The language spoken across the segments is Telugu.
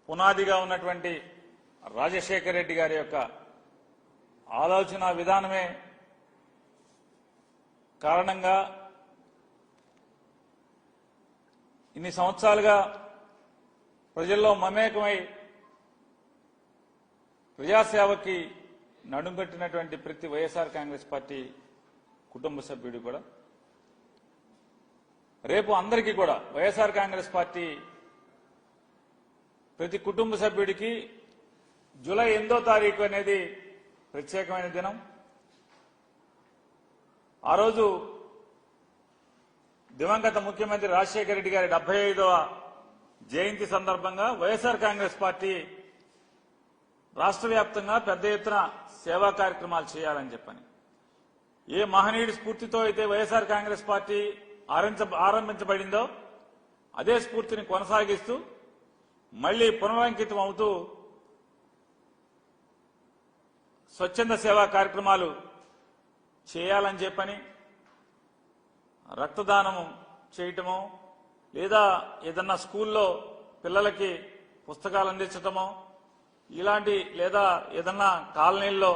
పునాదిగా ఉన్నటువంటి రాజశేఖర రెడ్డి గారి యొక్క ఆలోచన విధానమే కారణంగా ఇన్ని సంవత్సరాలుగా ప్రజల్లో మమేకమై ప్రజాసేవకి నడుంకట్టినటువంటి ప్రతి వైఎస్ఆర్ కాంగ్రెస్ పార్టీ కుటుంబ సభ్యుడు కూడా రేపు అందరికీ కూడా వైఎస్ఆర్ కాంగ్రెస్ పార్టీ ప్రతి కుటుంబ సభ్యుడికి జూలై 8వ తారీఖు అనేది ప్రత్యేకమైన దినం. ఆ రోజు దివంగత ముఖ్యమంత్రి రాజశేఖర రెడ్డి గారి 75వ జయంతి సందర్భంగా వైఎస్ఆర్ కాంగ్రెస్ పార్టీ రాష్ట్ర వ్యాప్తంగా పెద్ద ఎత్తున సేవా కార్యక్రమాలు చేయాలని చెప్పని ఏ మహనీయుడి స్ఫూర్తితో అయితే వైఎస్ఆర్ కాంగ్రెస్ పార్టీ ఆరంభించబడిందో అదే స్ఫూర్తిని కొనసాగిస్తూ మళ్లీ పునరంకితం అవుతూ స్వచ్ఛంద సేవా కార్యక్రమాలు చేయాలని చెప్పని రక్తదానము చేయటమో లేదా ఏదన్నా స్కూల్లో పిల్లలకి పుస్తకాలు అందించటమో ఇలాంటి లేదా ఏదన్నా కాలనీల్లో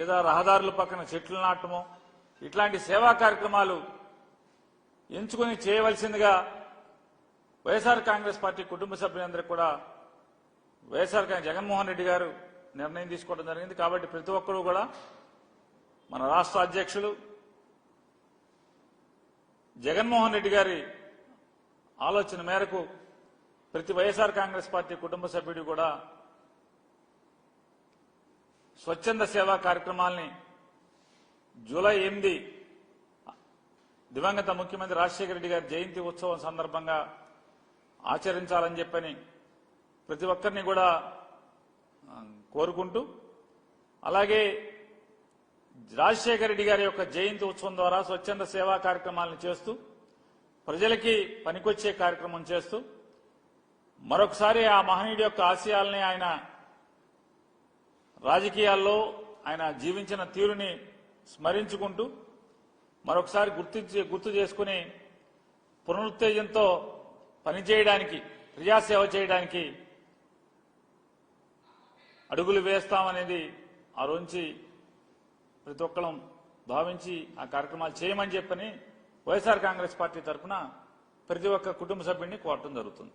లేదా రహదారుల పక్కన చెట్లు నాటమో ఇట్లాంటి సేవా కార్యక్రమాలు ఎంచుకుని చేయవలసిందిగా వైఎస్ఆర్ కాంగ్రెస్ పార్టీ కుటుంబ సభ్యులందరికీ కూడా వైఎస్ఆర్ జగన్మోహన్ రెడ్డి గారు నిర్ణయం తీసుకోవడం జరిగింది. కాబట్టి ప్రతి ఒక్కరూ కూడా మన రాష్ట్ర అధ్యక్షులు జగన్మోహన్ రెడ్డి గారి ఆలోచన మేరకు ప్రతి వైఎస్ఆర్ కాంగ్రెస్ పార్టీ కుటుంబ సభ్యుడు కూడా స్వచ్ఛంద సేవా కార్యక్రమాల్ని జూలై 8 దివంగత ముఖ్యమంత్రి రాజశేఖర రెడ్డి గారి జయంతి ఉత్సవం సందర్భంగా ఆచరించాలని చెప్పని ప్రతి ఒక్కరిని కూడా కోరుకుంటూ అలాగే రాజశేఖర రెడ్డి గారి యొక్క జయంతి ఉత్సవం ద్వారా స్వచ్ఛంద సేవా కార్యక్రమాలను చేస్తూ ప్రజలకి పనికొచ్చే కార్యక్రమం చేస్తూ మరొకసారి ఆ మహనీయుడి యొక్క ఆశయాల్ని ఆయన రాజకీయాల్లో ఆయన జీవించిన తీరుని స్మరించుకుంటూ మరొకసారి గుర్తు చేసుకుని పునరుత్తేజంతో పనిచేయడానికి ప్రజాసేవ చేయడానికి అడుగులు వేస్తామనేది ఆ రోజు ప్రతి ఒక్కరం భావించి ఆ కార్యక్రమాలు చేయమని చెప్పని వైఎస్ఆర్ కాంగ్రెస్ పార్టీ తరఫున ప్రతి ఒక్క కుటుంబ సభ్యుడిని కోరటం జరుగుతుంది.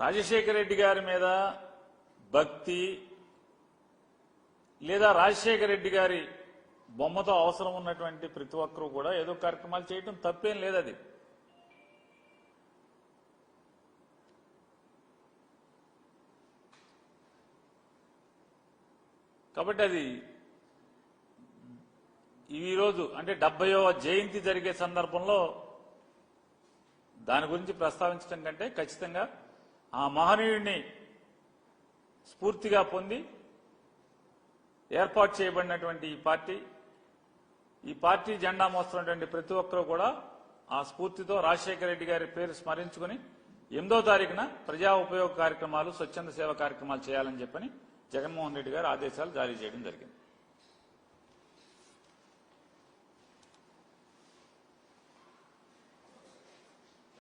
రాజశేఖర రెడ్డి గారి మీద భక్తి లేదా రాజశేఖర రెడ్డి గారి బొమ్మతో అవసరం ఉన్నటువంటి ప్రతి ఒక్కరూ కూడా ఏదో కార్యక్రమాలు చేయడం తప్పేం లేదు. అది కాబట్టి అది ఈరోజు అంటే 70వ జయంతి జరిగే సందర్భంలో దాని గురించి ప్రస్తావించడం కంటే ఖచ్చితంగా ఆ మహనీయుడిని స్ఫూర్తిగా పొంది ఏర్పాటు చేయబడినటువంటి ఈ పార్టీ జెండా మోస్తున్నటువంటి ప్రతి ఒక్కరూ కూడా ఆ స్ఫూర్తితో రాజశేఖర రెడ్డి గారి పేరు స్మరించుకుని 8వ తారీఖున ప్రజా ఉపయోగ కార్యక్రమాలు స్వచ్ఛంద సేవ కార్యక్రమాలు చేయాలని చెప్పని జగన్మోహన్ రెడ్డి గారు ఆదేశాలు జారీ చేయడం జరిగింది.